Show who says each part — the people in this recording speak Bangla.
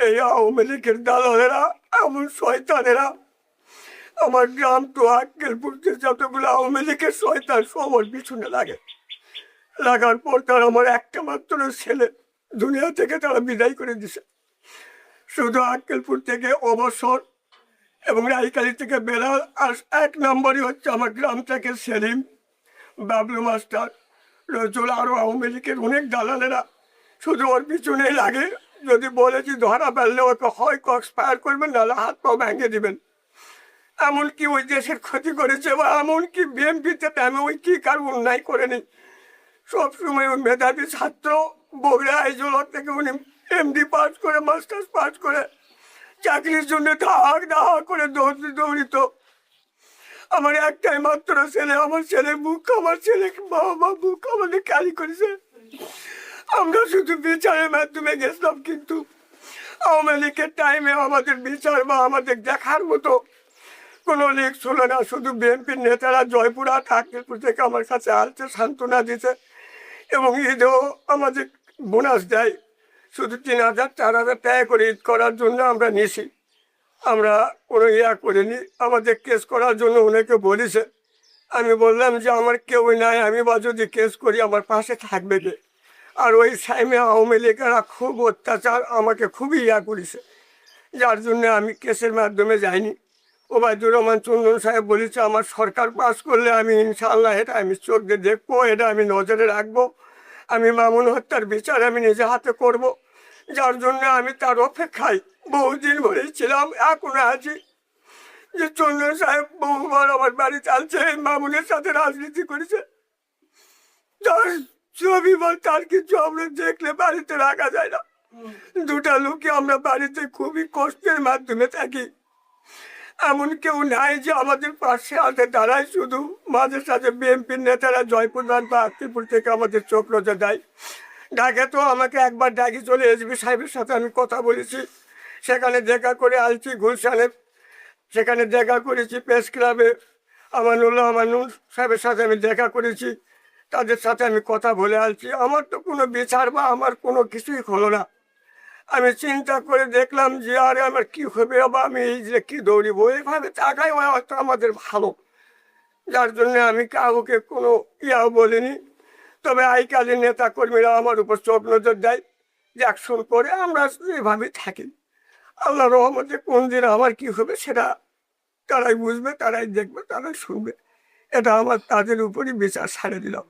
Speaker 1: এই আওয়ামী লীগের দালালেরা, এমন শয়তানেরা আমার গ্রাম তো আক্কেলপুর যতগুলো আওয়ামী লীগের শয়তান সবার পিছনে লাগার পর তার আমার একটা মাত্র ছেলে দুনিয়া থেকে তারা বিদায় করে দিছে। শুধু আক্কেলপুর থেকে অবসর এবং রাইকালি থেকে বেলাল, আর 1 নম্বরই হচ্ছে আমার গ্রাম থেকে সেলিম, বাবলু মাস্টার, রজুল, আরও আওয়ামী লীগের অনেক দালালেরা শুধু ওর পিছনেই লাগে। যদি বলেছি ধরা ফেললে ওকে হয় এক্সপায়ার করবেন, নাহলে হাত পা ভেঙে দিবেন। এমনকি ওই দেশের ক্ষতি করেছে, বা এমনকি বিএনপিতে আমি ওই কি কার অন্যায় করেনি। সবসময় ওই মেধাবী ছাত্র বগুড়া আইজোলা থেকে উনি এমডি পাস করে, মাস্টার্স পাস করে চাকরির জন্য দাহা করে দৌড়িত। আমার একটাই মাত্র ছেলে, আমার ছেলে বুক, আমার ছেলে বাবা বুক আমাদের ক্যারি করেছে। আমরা শুধু বিচারের মাধ্যমে গেছিলাম, কিন্তু আওয়ামী লীগের টাইমে আমাদের বিচার বা আমাদের দেখার মতো কোনো লিগ ছিল না। শুধু বিএনপির নেতারা জয়পুরহাট আক্কেলপুর থেকে আমার কাছে আসছে, সান্ত্বনা দিতে, এবং ঈদেও আমাদের বোনাস দেয়। শুধু 3000 4000 টাকা করে ঈদ করার জন্য আমরা নিছি, আমরা কোনো করিনি। আমাদের কেস করার জন্য অনেকে বলেছে। আমি বললাম যে আমার কেউ নাই, আমি বা যদি কেস করি আমার পাশে থাকবে কে। আর ওই টাইমে আওয়ামী লীগেরা খুব অত্যাচার, আমাকে খুবই করেছে, যার জন্য আমি কেসের মাধ্যমে যাইনি। ওবায়দুর রহমান চন্দন সাহেব বলেছে আমার সরকার পাস করলে আমি ইনশাআল্লাহ এটা আমি চোখ দিয়ে দেখবো, এটা আমি নজরে রাখবো, আমি মামুন হত্যার বিচার আমি নিজে হাতে করব। যার জন্য আমি তার অপেক্ষায় বহুদিন ধরেই ছিলাম, এখনো আছি। যে চন্দন সাহেব বহুবার আমার বাড়ি চালছে, মামুনের সাথে রাজনীতি করেছে, তার ছবি বা তার কিছু আমরা দেখলে বাড়িতে রাখা যায় না। দুটা লোকে আমরা বাড়িতে খুবই কষ্টের মাধ্যমে থাকি। এমন কেউ নাই যে আমাদের পাশে আসে দাঁড়ায়। শুধু মাঝে সাঝে বিএনপির নেতারা জয়পুরহাট বা আক্কেলপুর থেকে আমাদের চোখ নজর দেয়। ঢাকা তো আমাকে একবার ডাকি চলে এসবি সাহেবের সাথে আমি কথা বলেছি, সেখানে দেখা করে আসছি। গুলশানে সেখানে দেখা করেছি, প্রেস ক্লাবে আমানুল্লাহ মানুষ সাহেবের সাথে আমি দেখা করেছি, তাদের সাথে আমি কথা বলে আসছি। আমার তো কোনো বিচার বা আমার কোনো কিছুই হলো না। আমি চিন্তা করে দেখলাম যে আরে আমার কি হবে, বা আমি এই যে কি দৌড়িব, এইভাবে টাকাই হয়তো আমাদের ভালো, যার জন্য আমি কাউকে কোনো বলিনি। তবে আইকালের নেতা কর্মীরা আমার উপর চোখ নজর দেয়, যে অ্যাকশন করে আমরা এভাবে থাকি। আল্লাহ রহমতে কোন দিন আমার কি হবে সেটা তারাই বুঝবে, তারাই দেখবে, তারাই শুনবে। এটা আমার তাদের উপরই বিচার ছাড়ে দিলাম।